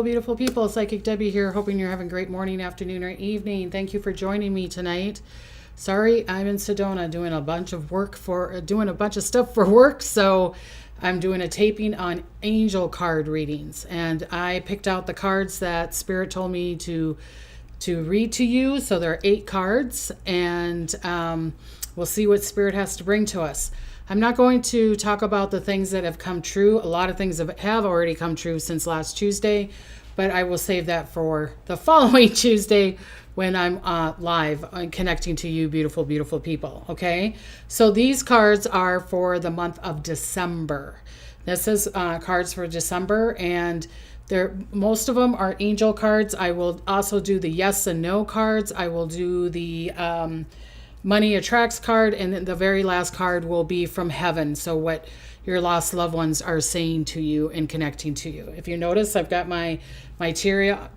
beautiful people. Psychic Debbie here, hoping you're having a great morning, afternoon, or evening. Thank you for joining me tonight. Sorry, I'm in Sedona doing a bunch of stuff for work, so I'm doing a taping on angel card readings, and I picked out the cards that Spirit told me to read to you. So there are 8 cards, and we'll see what Spirit has to bring to us. I'm not going to talk about the things that have come true. A lot of things have already come true since last Tuesday, but I will save that for the following Tuesday when I'm live and connecting to you, beautiful, beautiful people. Okay, so these cards are for the month of December. This is cards for December, and most of them are angel cards. I will also do the yes and no cards. I will do the money attracts card, and then the very last card will be from heaven. So what your lost loved ones are saying to you and connecting to you. If you notice, I've got my tiara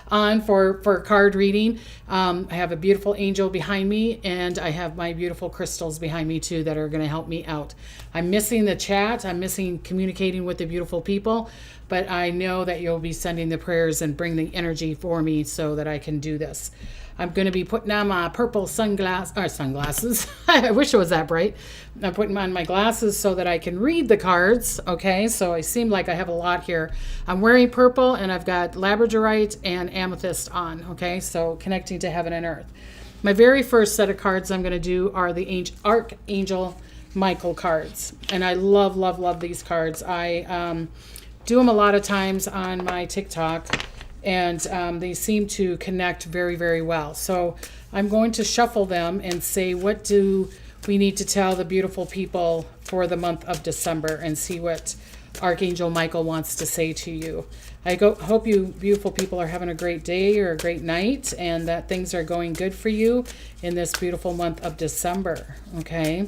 on for card reading. I have a beautiful angel behind me, and I have my beautiful crystals behind me too that are going to help me out. I'm missing the chat. I'm missing communicating with the beautiful people, but I know that you'll be sending the prayers and bring the energy for me so that I can do this. I'm going to be putting on my purple sunglasses. I wish it was that bright. I'm putting on my glasses so that I can read the cards. Okay, so I seem like I have a lot here. I'm wearing purple, and I've got labradorite and amethyst on. Okay, so connecting to heaven and earth. My very first set of cards I'm going to do are the Archangel Michael cards. And I love, love, love these cards. I do them a lot of times on my TikTok. And they seem to connect very, very well. So I'm going to shuffle them and say, what do we need to tell the beautiful people for the month of December, and see what Archangel Michael wants to say to you. I hope you beautiful people are having a great day or a great night, and that things are going good for you in this beautiful month of December. Okay,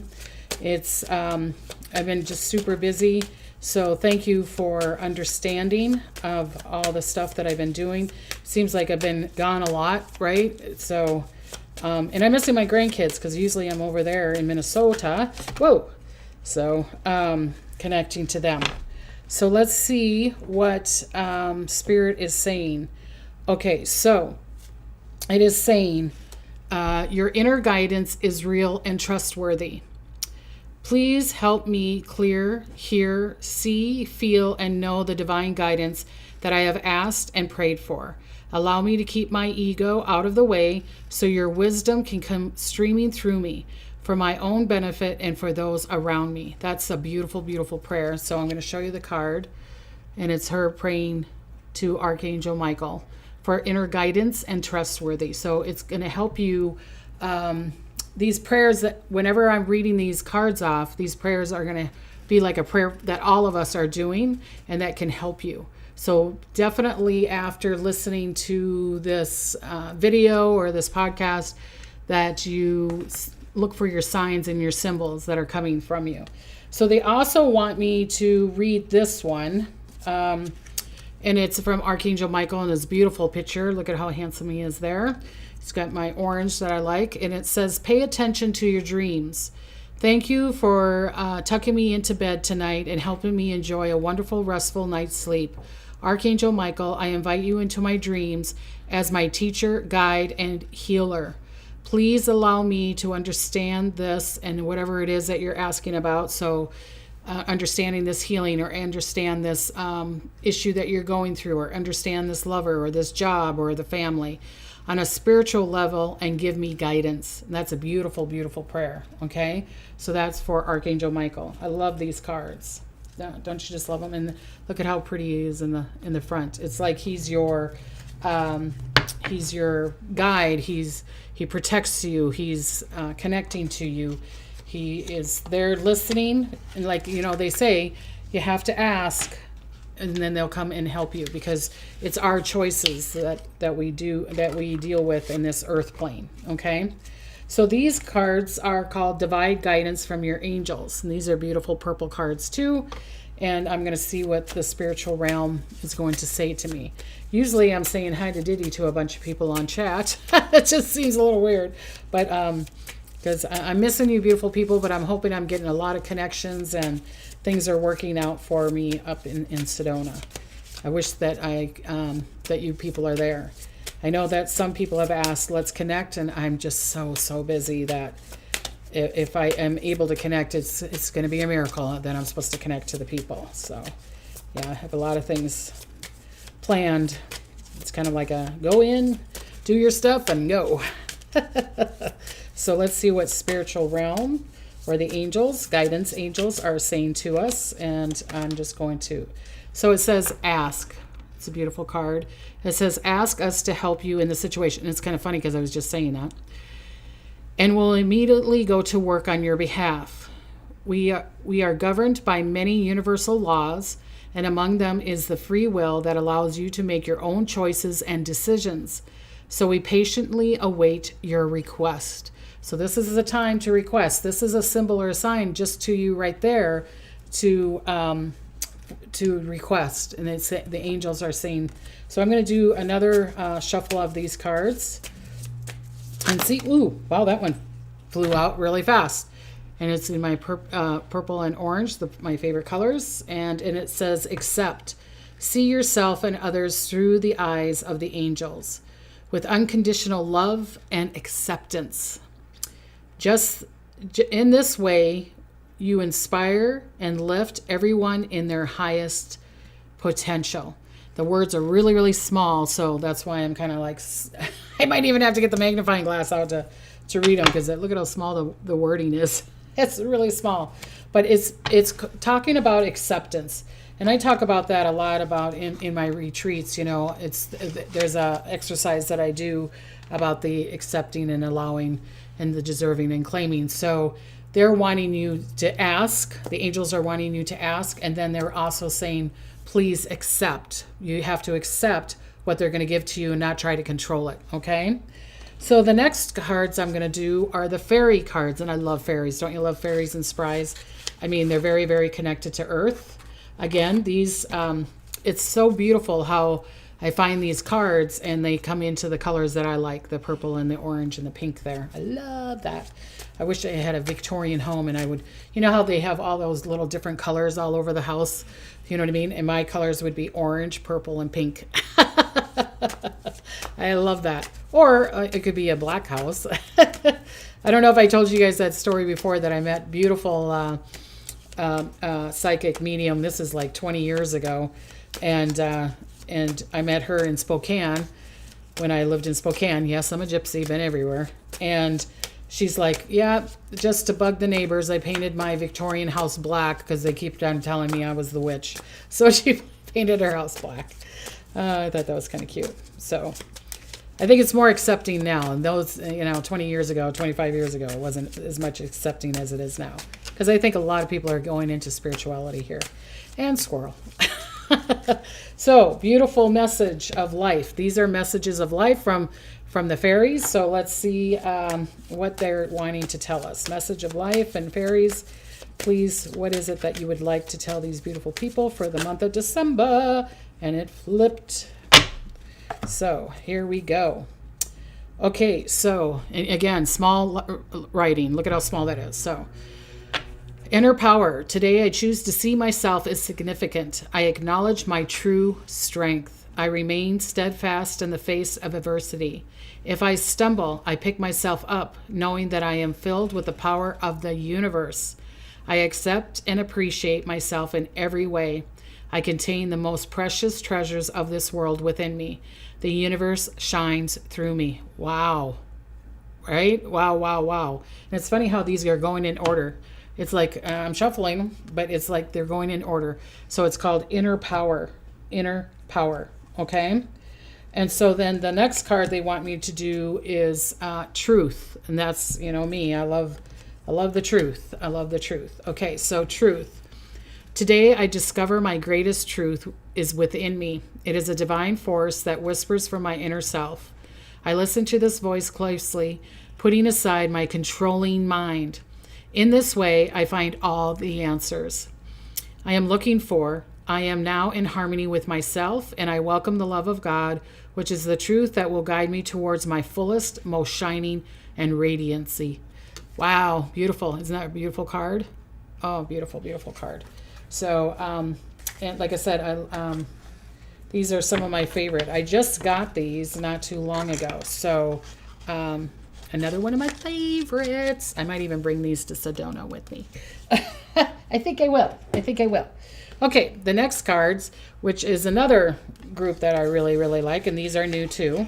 I've been just super busy. So thank you for understanding of all the stuff that I've been doing. Seems like I've been gone a lot, right? So, and I'm missing my grandkids because usually I'm over there in Minnesota. Whoa! So, connecting to them. So let's see what Spirit is saying. Okay, so it is saying your inner guidance is real and trustworthy. Please help me clear, hear, see, feel, and know the divine guidance that I have asked and prayed for. Allow me to keep my ego out of the way so your wisdom can come streaming through me for my own benefit and for those around me. That's a beautiful, beautiful prayer. So I'm going to show you the card, and it's her praying to Archangel Michael for inner guidance and trustworthy. So it's going to help you. These prayers, that whenever I'm reading these cards off, these prayers are going to be like a prayer that all of us are doing, and that can help you. So definitely after listening to this video or this podcast, that you look for your signs and your symbols that are coming from you. So they also want me to read this one, and it's from Archangel Michael in this beautiful picture. Look at how handsome he is there. It's got my orange that I like, and it says, pay attention to your dreams. Thank you for tucking me into bed tonight and helping me enjoy a wonderful, restful night's sleep. Archangel Michael, I invite you into my dreams as my teacher, guide, and healer. Please allow me to understand this and whatever it is that you're asking about. So understanding this healing, or understand this issue that you're going through, or understand this lover or this job or the family on a spiritual level, and give me guidance. And that's a beautiful, beautiful prayer. Okay, so that's for Archangel Michael. I love these cards. Don't you just love them? And look at how pretty he is in the front. It's like he's your guide. He protects you. He's connecting to you. He is there listening, and like they say, you have to ask, and then they'll come and help you, because it's our choices that we deal with in this earth plane. Okay, so these cards are called Divine Guidance from Your Angels, and these are beautiful purple cards too. And I'm going to see what the spiritual realm is going to say to me. Usually I'm saying hi to Diddy to a bunch of people on chat. It just seems a little weird, but because I'm missing you, beautiful people, but I'm hoping I'm getting a lot of connections and things are working out for me up in Sedona. I wish that that you people are there. I know that some people have asked, let's connect, and I'm just so busy that if I am able to connect, it's going to be a miracle that I'm supposed to connect to the people. So, yeah, I have a lot of things planned. It's kind of like a go in, do your stuff, and go. So let's see what spiritual realm or the angels, guidance angels, are saying to us. And I'm just going to. So it says ask. It's a beautiful card. It says ask us to help you in the situation. And it's kind of funny because I was just saying that. And we'll immediately go to work on your behalf. We are governed by many universal laws, and among them is the free will that allows you to make your own choices and decisions. So we patiently await your request. So this is the time to request. This is a symbol or a sign just to you right there to request. And it's, the angels are saying. So I'm going to do another shuffle of these cards and see. Ooh, wow, that one flew out really fast. And it's in my purple and orange, my favorite colors. And it says, accept. See yourself and others through the eyes of the angels with unconditional love and acceptance. Just in this way, you inspire and lift everyone in their highest potential. The words are really, really small, so that's why I'm kind of like, I might even have to get the magnifying glass out to read them, because look at how small the wording is. It's really small, but it's talking about acceptance. And I talk about that a lot about in my retreats. You know, there's a exercise that I do about the accepting and allowing and the deserving and claiming. So they're wanting you to ask. The angels are wanting you to ask, and then they're also saying, please accept. You have to accept what they're going to give to you and not try to control it. Okay. So the next cards I'm going to do are the fairy cards, and I love fairies. Don't you love fairies and sprites? I mean, they're very, very connected to Earth. Again, these, it's so beautiful how I find these cards and they come into the colors that I like, the purple and the orange and the pink there. I love that. I wish I had a Victorian home and I would, you know how they have all those little different colors all over the house? You know what I mean? And my colors would be orange, purple, and pink. I love that. Or it could be a black house. I don't know if I told you guys that story before, that I met beautiful psychic medium. This is like 20 years ago. And I met her in Spokane when I lived in Spokane. Yes, I'm a gypsy, been everywhere. And she's like, yeah, just to bug the neighbors, I painted my Victorian house black because they keep on telling me I was the witch. So she painted her house black. I thought that was kind of cute. So I think it's more accepting now. And those, 20 years ago, 25 years ago, it wasn't as much accepting as it is now. Because I think a lot of people are going into spirituality here. And squirrel. So, beautiful message of life. These are messages of life from the fairies. So let's see what they're wanting to tell us. Message of life and fairies. Please, what is it that you would like to tell these beautiful people for the month of December? And it flipped. So here we go. Okay, so again, small writing. Look at how small that is. So, inner power. Today I choose to see myself as significant. I acknowledge my true strength. I remain steadfast in the face of adversity. If I stumble, I pick myself up, knowing that I am filled with the power of the universe. I accept and appreciate myself in every way. I contain the most precious treasures of this world within me. The universe shines through me. Wow. Right? Wow, wow, wow. And it's funny how these are going in order. It's like I'm shuffling them, but it's like they're going in order. So it's called inner power. Inner power. Okay? And so then the next card they want me to do is truth. And that's, me. I love the truth. I love the truth. Okay, so truth. Today I discover my greatest truth is within me. It is a divine force that whispers from my inner self. I listen to this voice closely, putting aside my controlling mind. In this way, I find all the answers I am looking for. I am now in harmony with myself, and I welcome the love of God, which is the truth that will guide me towards my fullest, most shining, and radiancy. Wow, beautiful. Isn't that a beautiful card? Oh, beautiful, beautiful card. So, and like I said, these are some of my favorite. I just got these not too long ago. So, another one of my favorites. I might even bring these to Sedona with me. I think I will. Okay, the next cards, which is another group that I really, really like, and these are new too.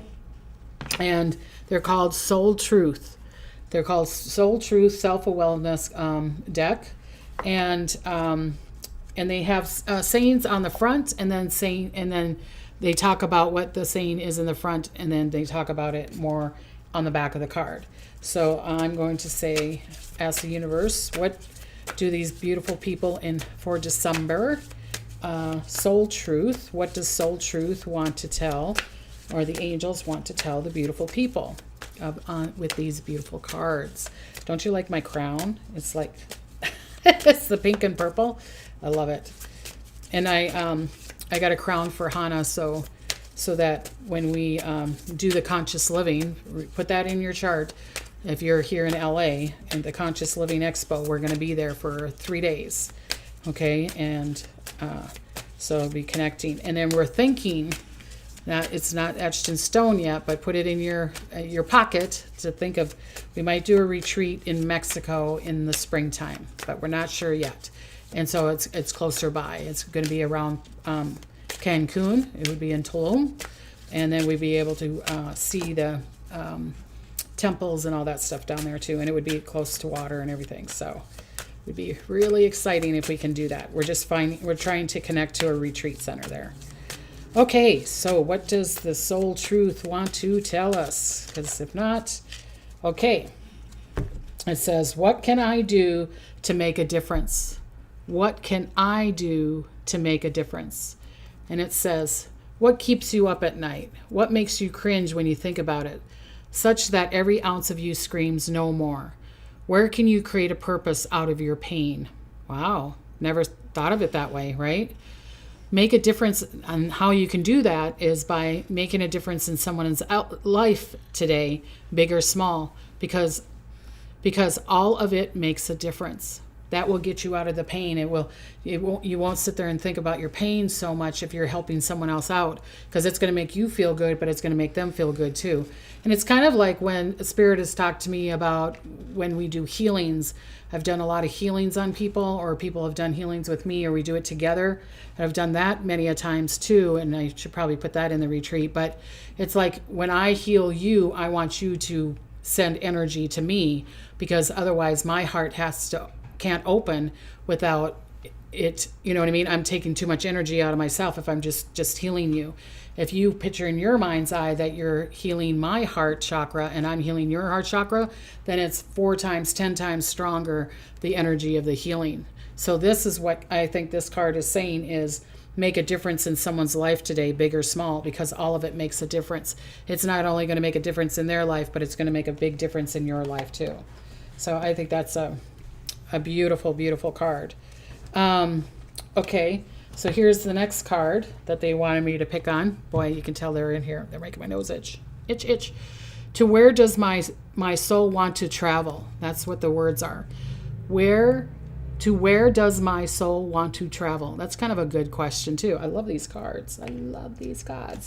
And they're called Soul Truth. They're called Soul Truth Self-Awareness deck. And they have sayings on the front, and then they talk about what the saying is in the front, and then they talk about it more on the back of the card. So I'm going to say, ask the universe, what do these beautiful people for December? Soul Truth. What does Soul Truth want to tell, or the angels want to tell the beautiful people with these beautiful cards? Don't you like my crown? It's like it's the pink and purple. I love it. And I got a crown for Hannah, so that when we do the conscious living, put that in your chart. If you're here in LA and the Conscious Living Expo, we're going to be there for 3 days. Okay, and so I'll be connecting. And then we're thinking that it's not etched in stone yet, but put it in your pocket to think of. We might do a retreat in Mexico in the springtime, but we're not sure yet. And so it's closer by. It's going to be around Cancun. It would be in Tulum, and then we'd be able to see the temples and all that stuff down there too, and it would be close to water and everything. So it would be really exciting if we can do that. We're trying to connect to a retreat center there. Okay, so what does the Soul Truth want to tell us? Because if not, okay. It says, what can I do to make a difference? What can I do to make a difference? And it says, what keeps you up at night? What makes you cringe when you think about it? Such that every ounce of you screams no more. Where can you create a purpose out of your pain? Wow, never thought of it that way, right? Make a difference, and how you can do that is by making a difference in someone's life today, big or small, because all of it makes a difference. That will get you out of the pain. You won't sit there and think about your pain so much if you're helping someone else out, because it's going to make you feel good, but it's going to make them feel good too. And it's kind of like when Spirit has talked to me about when we do healings. I've done a lot of healings on people, or people have done healings with me, or we do it together. And I've done that many a times too, and I should probably put that in the retreat. But it's like when I heal you, I want you to send energy to me, because otherwise my heart can't open without it. You know what I mean? I'm taking too much energy out of myself if I'm just healing you. If you picture in your mind's eye that you're healing my heart chakra and I'm healing your heart chakra, then it's 4 times, 10 times stronger, the energy of the healing. So this is what I think this card is saying, is make a difference in someone's life today, big or small, because all of it makes a difference. It's not only going to make a difference in their life, but it's going to make a big difference in your life too. So I think that's a beautiful, beautiful card. Okay, so here's the next card that they wanted me to pick on. Boy, you can tell they're in here. They're making my nose itch. Itch. To where does my soul want to travel? That's what the words are. Where does my soul want to travel? That's kind of a good question too. I love these cards.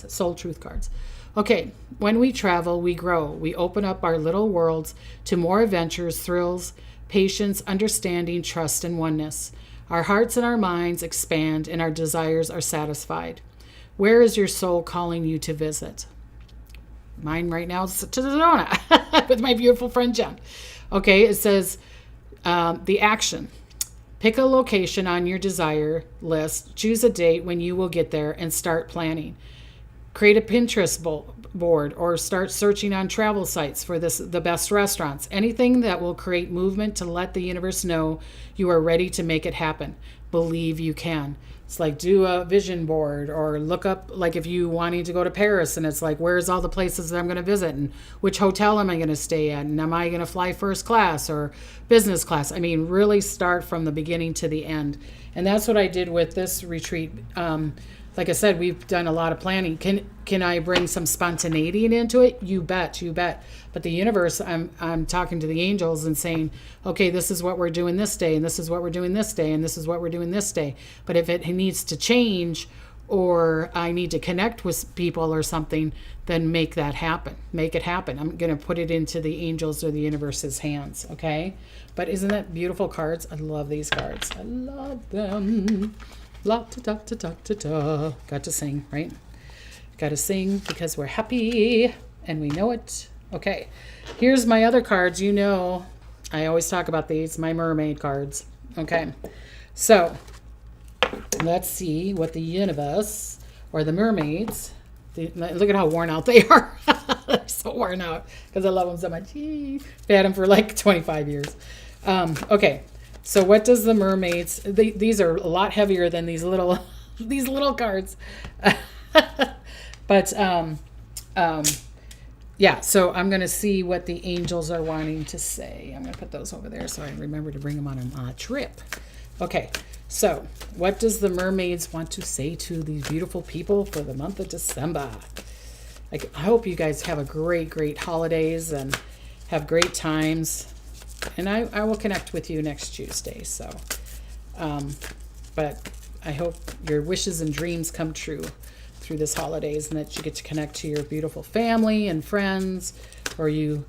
Soul Truth cards. Okay, when we travel, we grow. We open up our little worlds to more adventures, thrills, patience, understanding, trust, and oneness. Our hearts and our minds expand, and our desires are satisfied. Where is your soul calling you to visit? Mine right now is to Sedona with my beautiful friend Jen. Okay, it says the action. Pick a location on your desire list, choose a date when you will get there, and start planning. Create a Pinterest board, or start searching on travel sites for the best restaurants. Anything that will create movement to let the universe know you are ready to make it happen. Believe you can. It's like do a vision board, or look up, like if you wanting to go to Paris, and it's like, where's all the places that I'm going to visit, and which hotel am I going to stay at, and am I going to fly first class or business class? I mean, really start from the beginning to the end. And that's what I did with this retreat. like I said, we've done a lot of planning. Can I bring some spontaneity into it? You bet, you bet. But the universe, I'm talking to the angels and saying, okay, this is what we're doing this day, and this is what we're doing this day, and this is what we're doing this day. But if it needs to change, or I need to connect with people or something, then make that happen. Make it happen. I'm going to put it into the angels or the universe's hands, okay? But isn't that beautiful cards? I love these cards. I love them. La da da da da da da. Got to sing, right? Got to sing because we're happy and we know it. Okay, here's my other cards. You know, I always talk about these, my mermaid cards. Okay, so let's see what the universe or the mermaids. Look at how worn out they are. They're so worn out because I love them so much. I've had them for like 25 years. Okay. So what does the mermaids, these are a lot heavier than these little cards. But yeah, so I'm going to see what the angels are wanting to say. I'm going to put those over there so I remember to bring them on a trip. Okay, so what does the mermaids want to say to these beautiful people for the month of December? I hope you guys have a great holidays and have great times. And I will connect with you next Tuesday. So, but I hope your wishes and dreams come true through this holidays, and that you get to connect to your beautiful family and friends, or you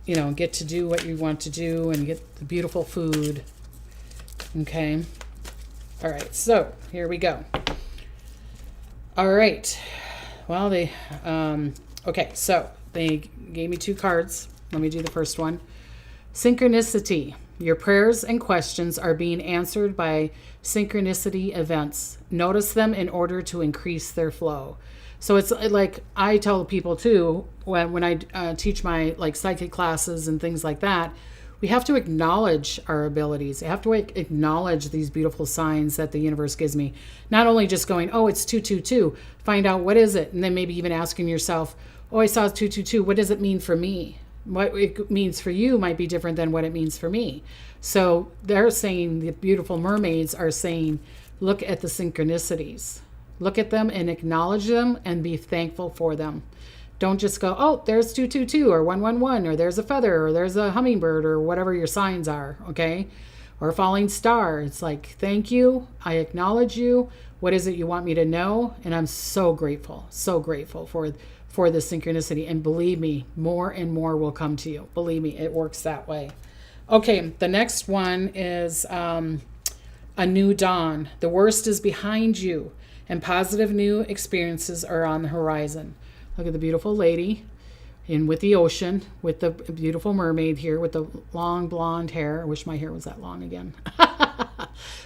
get to do what you want to do and get the beautiful food. Okay. All right. So here we go. All right. Well, okay. So they gave me 2 cards. Let me do the first one. Synchronicity. Your prayers and questions are being answered by synchronicity events. Notice them in order to increase their flow. So it's like I tell people too, when I teach my like psychic classes and things like that, we have to acknowledge our abilities. I have to acknowledge these beautiful signs that the universe gives me. Not only just going, oh, it's 222, find out what is it, and then maybe even asking yourself, oh, I saw 222, what does it mean for me? What it means for you might be different than what it means for me. So they're saying, the beautiful mermaids are saying, look at the synchronicities. Look at them and acknowledge them and be thankful for them. Don't just go, oh, there's 222 or 111 or there's a feather or there's a hummingbird or whatever your signs are, okay? Or a falling star. It's like, thank you. I acknowledge you. What is it you want me to know? And I'm so grateful for the synchronicity. And believe me, more and more will come to you. Believe me, it works that way. Okay, the next one is a new dawn. The worst is behind you and positive new experiences are on the horizon. Look at the beautiful lady in with the ocean, with the beautiful mermaid here with the long blonde hair. I wish my hair was that long again.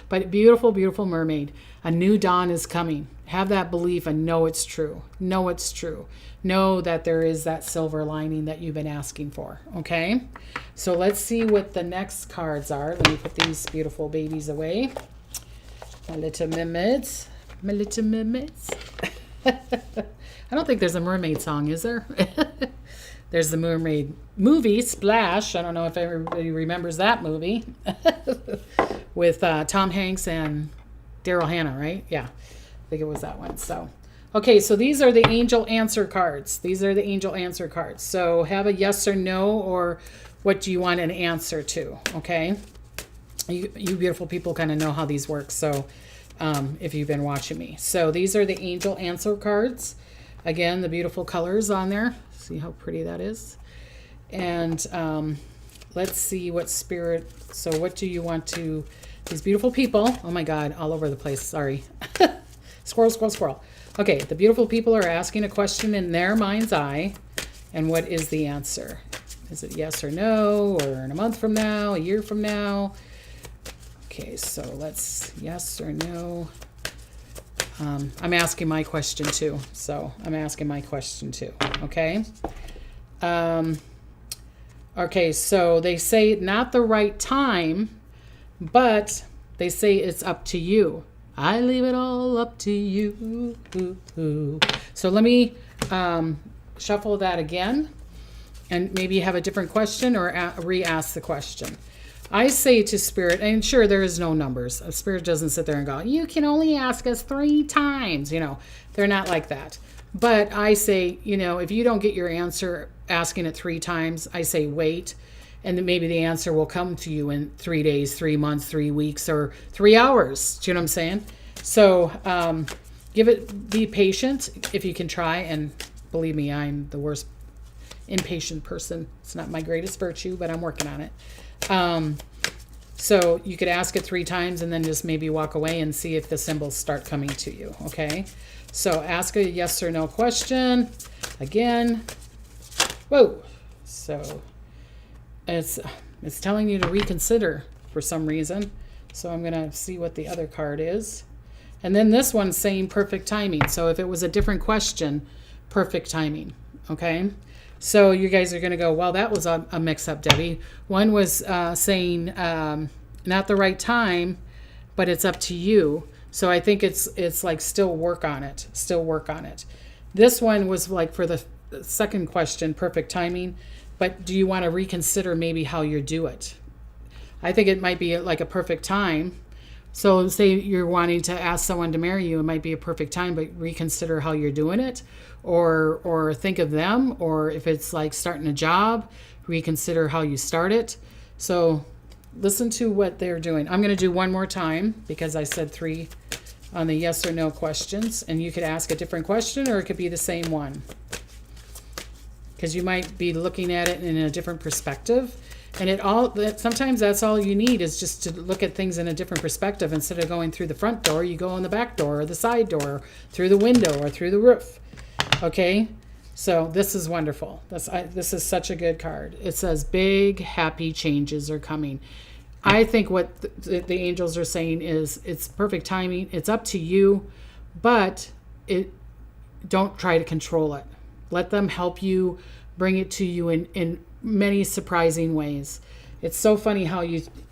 But beautiful, beautiful mermaid. A new dawn is coming. Have that belief and know it's true. Know it's true. Know that there is that silver lining that you've been asking for. Okay? So let's see what the next cards are. Let me put these beautiful babies away. My little mermaids. My little mermaids. I don't think there's a mermaid song, is there? There's the mermaid movie, Splash. I don't know if everybody remembers that movie. With Tom Hanks and Daryl Hannah, right? Yeah, I think it was that one. So, okay, so these are the angel answer cards. These are the angel answer cards. So have a yes or no, or what do you want an answer to, okay? You beautiful people kind of know how these work, so if you've been watching me. So these are the angel answer cards. Again, the beautiful colors on there. See how pretty that is? And let's see what spirit, so what do you want to, these beautiful people, oh my God, all over the place, sorry. Squirrel, squirrel, squirrel. Okay, the beautiful people are asking a question in their mind's eye, and what is the answer? Is it yes or no, or in a month from now, a year from now? Okay, so let's, yes or no. I'm asking my question too, so I'm asking my question too, okay? Okay, so they say not the right time, but they say it's up to you. I leave it all up to you. So let me shuffle that again, and maybe have a different question or re-ask the question. I say to Spirit, and sure, there is no numbers. Spirit doesn't sit there and go, you can only ask us 3 times. They're not like that. But I say, if you don't get your answer asking it 3 times, I say wait. And then maybe the answer will come to you in 3 days, 3 months, 3 weeks, or 3 hours. Do you know what I'm saying? So be patient if you can try. And believe me, I'm the worst impatient person. It's not my greatest virtue, but I'm working on it. So you could ask it 3 times and then just maybe walk away and see if the symbols start coming to you. Okay. So ask a yes or no question again. Whoa. So it's telling you to reconsider for some reason. So I'm going to see what the other card is. And then this one's saying perfect timing. So if it was a different question, perfect timing. Okay. So you guys are going to go, well, that was a mix-up, Debbie. One was saying not the right time, but it's up to you. So I think it's like still work on it. Still work on it. This one was like for the second question, perfect timing. But do you want to reconsider maybe how you do it? I think it might be like a perfect time. So say you're wanting to ask someone to marry you, it might be a perfect time, but reconsider how you're doing it, or think of them, or if it's like starting a job, reconsider how you start it. So listen to what they're doing. I'm going to do one more time because I said 3 on the yes or no questions, and you could ask a different question or it could be the same one because you might be looking at it in a different perspective. And sometimes that's all you need is just to look at things in a different perspective. Instead of going through the front door, you go in the back door or the side door, through the window or through the roof. Okay, so this is wonderful. This is such a good card. It says big, happy changes are coming. I think what the angels are saying is it's perfect timing. It's up to you, but don't try to control it. Let them help you, bring it to you in many surprising ways. It's so funny how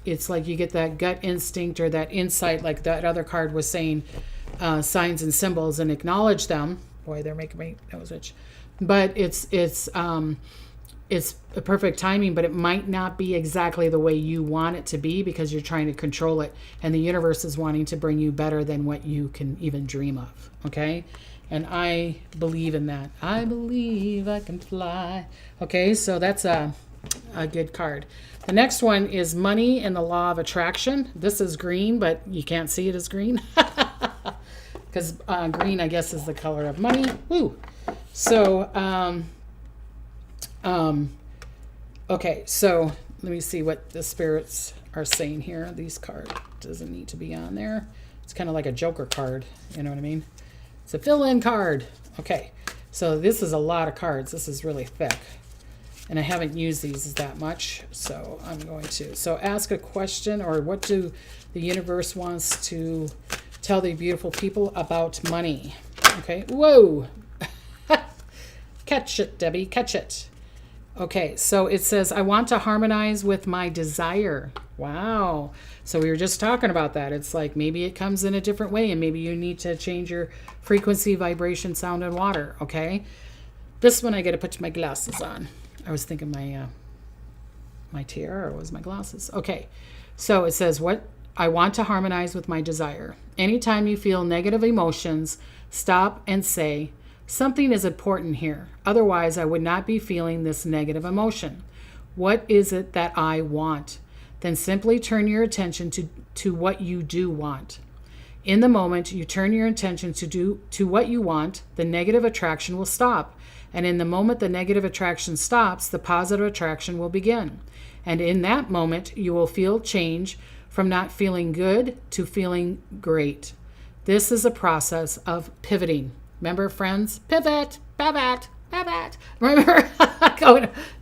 it's like you get that gut instinct or that insight, like that other card was saying, signs and symbols, and acknowledge them. Boy, they're making my nose itch. But it's a perfect timing, but it might not be exactly the way you want it to be because you're trying to control it, and the universe is wanting to bring you better than what you can even dream of. Okay. And I believe in that. I believe I can fly. Okay, so that's a good card. The next one is money and the law of attraction. This is green, but you can't see it as green. Because green, I guess, is the color of money. Woo! So, okay, so let me see what the spirits are saying here. These cards doesn't need to be on there. It's kind of like a joker card. You know what I mean? It's a fill-in card. Okay, so this is a lot of cards. This is really thick. And I haven't used these that much, so I'm going to. So ask a question, or what do the universe wants to tell the beautiful people about money? Okay, whoa. Catch it, Debbie, catch it. Okay, so it says, I want to harmonize with my desire. Wow. So we were just talking about that. It's like maybe it comes in a different way, and maybe you need to change your frequency, vibration, sound, and water. Okay. This one I got to put my glasses on. I was thinking my tiara was my glasses. Okay. So it says, what I want to harmonize with my desire. Anytime you feel negative emotions, stop and say, something is important here. Otherwise, I would not be feeling this negative emotion. What is it that I want? Then simply turn your attention to what you do want. In the moment you turn your attention to what you want, the negative attraction will stop. And in the moment the negative attraction stops, the positive attraction will begin. And in that moment, you will feel change from not feeling good to feeling great. This is a process of pivoting. Remember, friends? Pivot, pivot, pivot. Remember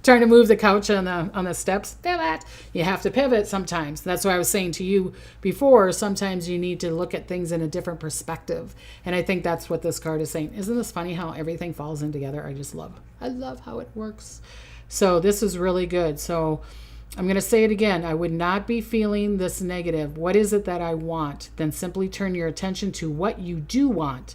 trying to move the couch on the steps? Pivot. You have to pivot sometimes. That's what I was saying to you before. Sometimes you need to look at things in a different perspective. And I think that's what this card is saying. Isn't this funny how everything falls in together? I love how it works. So this is really good. So I'm going to say it again. I would not be feeling this negative. What is it that I want? Then simply turn your attention to what you do want.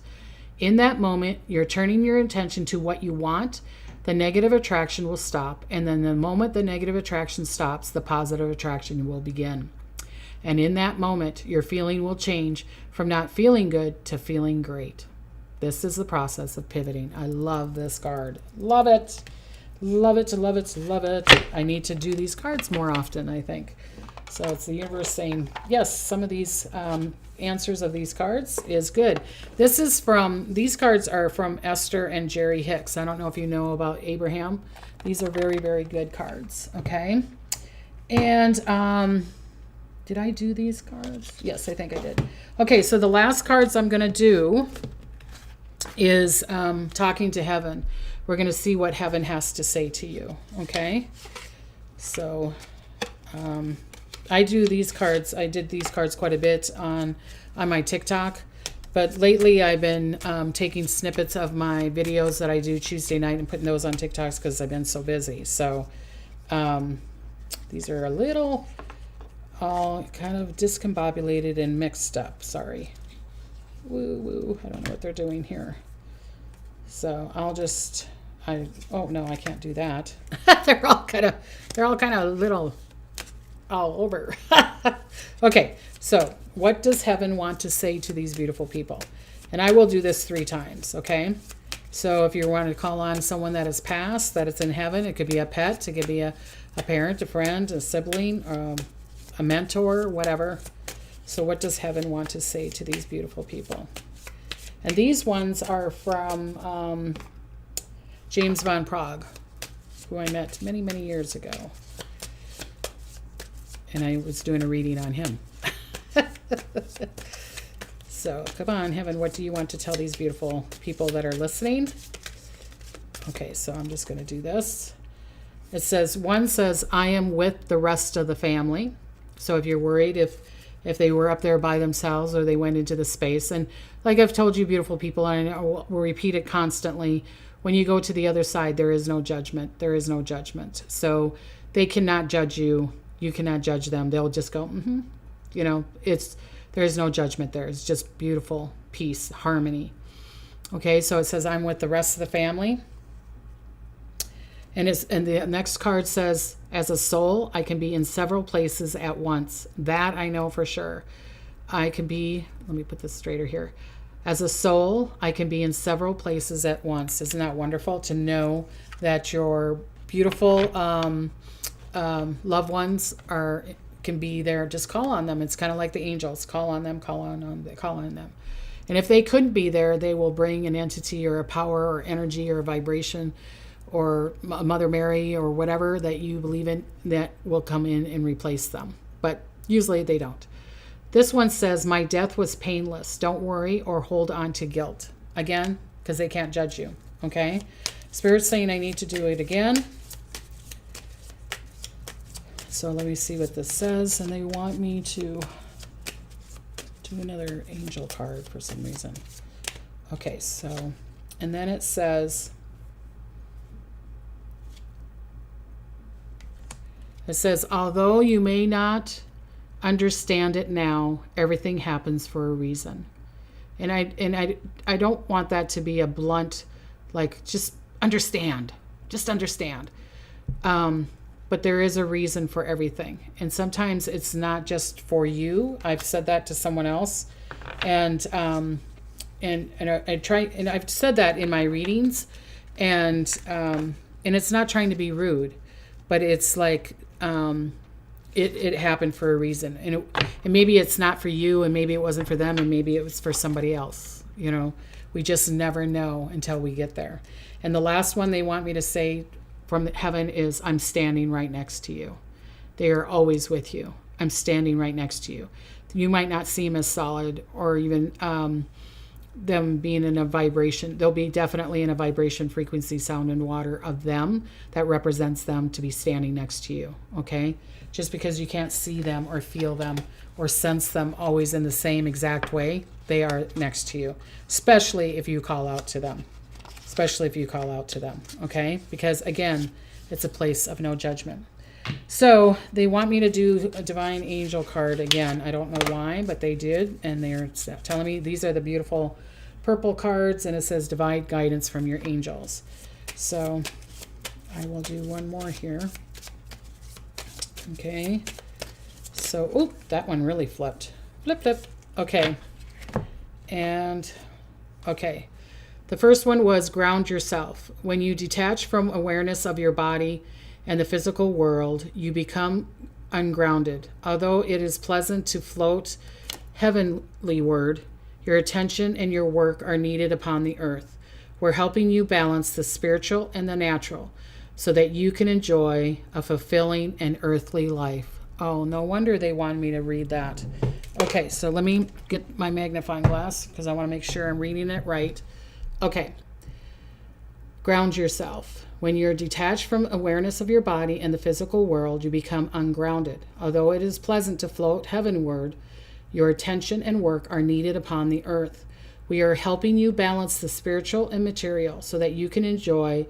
In that moment, you're turning your attention to what you want. the negative attraction will stop. And then the moment the negative attraction stops, the positive attraction will begin. And in that moment, your feeling will change from not feeling good to feeling great. This is the process of pivoting. I love this card. Love it. Love it, love it, love it. I need to do these cards more often, I think. So it's the universe saying, yes, some of these answers of these cards is good. These cards are from Esther and Jerry Hicks. I don't know if you know about Abraham. These are very, very good cards, okay? And did I do these cards? Yes, I think I did. Okay, so the last cards I'm going to do is Talking to Heaven. We're going to see what heaven has to say to you, okay? So I do these cards. I did these cards quite a bit on my TikTok, but lately I've been taking snippets of my videos that I do Tuesday night and putting those on TikToks because I've been so busy. So these are a little all kind of discombobulated and mixed up. Sorry. Woo woo. I don't know what they're doing here. So oh no, I can't do that. They're all kind of little all over. Okay, so what does heaven want to say to these beautiful people? And I will do this 3 times, okay? So if you want to call on someone that has passed, that it's in heaven, it could be a pet, it could be a parent, a friend, a sibling, a mentor, whatever. So what does heaven want to say to these beautiful people? And these ones are from James Van Praagh, who I met many, many years ago. And I was doing a reading on him. So come on, heaven, what do you want to tell these beautiful people that are listening? Okay, so I'm just going to do this. It says, one says, I am with the rest of the family. So if you're worried if they were up there by themselves or they went into the space. And like I've told you, beautiful people, and I will repeat it constantly, when you go to the other side, there is no judgment. There is no judgment. So they cannot judge you. You cannot judge them. They'll just go, You know, there is no judgment there. It's just beautiful peace, harmony. Okay, so it says, I'm with the rest of the family. And the next card says, as a soul, I can be in several places at once. That I know for sure. I can be, let me put this straighter here. As a soul, I can be in several places at once. Isn't that wonderful to know that your beautiful loved ones can be there? Just call on them. It's kind of like the angels. Call on them, call on them. And if they couldn't be there, they will bring an entity or a power or energy or a vibration or Mother Mary or whatever that you believe in that will come in and replace them. But usually they don't. This one says, my death was painless. Don't worry or hold on to guilt. Again, because they can't judge you. Okay? Spirit's saying I need to do it again. So let me see what this says. And they want me to do another angel card for some reason. Okay, so, and then it says, although you may not understand it now, everything happens for a reason. And I don't want that to be a blunt, like, just understand. But there is a reason for everything. And sometimes it's not just for you. I've said that to someone else. And I try, and I've said that in my readings. And it's not trying to be rude, but it's like, it happened for a reason. And maybe it's not for you, and maybe it wasn't for them, and maybe it was for somebody else. You know, we just never know until we get there. And the last one they want me to say from heaven is, I'm standing right next to you. They are always with you. I'm standing right next to you. You might not seem as solid or even them being in a vibration. They'll be definitely in a vibration, frequency, sound, and water of them that represents them to be standing next to you. Okay? Just because you can't see them or feel them or sense them always in the same exact way, they are next to you. Especially if you call out to them. Okay? Because again, it's a place of no judgment. So they want me to do a divine angel card again. I don't know why, but they did. And they're telling me these are the beautiful purple cards. And it says divine guidance from your angels. So I will do one more here. Okay. So, oh, that one really flipped. Flip, flip. Okay. And, okay. The first one was ground yourself. When you detach from awareness of your body and the physical world, you become ungrounded. Although it is pleasant to float heavenlyward, your attention and your work are needed upon the earth. We're helping you balance the spiritual and the natural so that you can enjoy a fulfilling and earthly life. Oh, no wonder they wanted me to read that. Okay, so let me get my magnifying glass because I want to make sure I'm reading it right. Okay. Ground yourself. When you're detached from awareness of your body and the physical world, you become ungrounded. Although it is pleasant to float heavenward, your attention and work are needed upon the earth. We are helping you balance the spiritual and material so that you can enjoy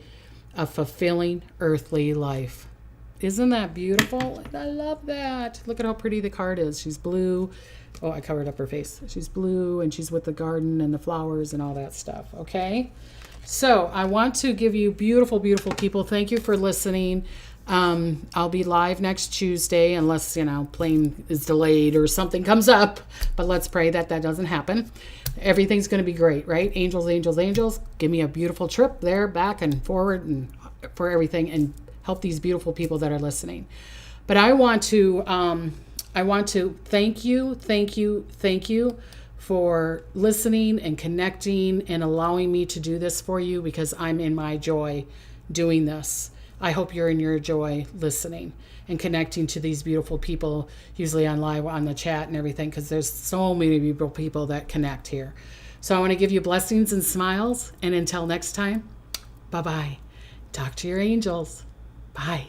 a fulfilling earthly life. Isn't that beautiful? I love that. Look at how pretty the card is. She's blue. Oh, I covered up her face. She's blue and she's with the garden and the flowers and all that stuff. Okay. So I want to give you beautiful, beautiful people. Thank you for listening. I'll be live next Tuesday unless, plane is delayed or something comes up. But let's pray that doesn't happen. Everything's going to be great, right? Angels, angels, angels. Give me a beautiful trip there, back and forward and for everything and help these beautiful people that are listening. But I want to thank you for listening and connecting and allowing me to do this for you because I'm in my joy doing this. I hope you're in your joy listening and connecting to these beautiful people, usually on live on the chat and everything, because there's so many beautiful people that connect here. So I want to give you blessings and smiles. And until next time, bye-bye. Talk to your angels. Bye.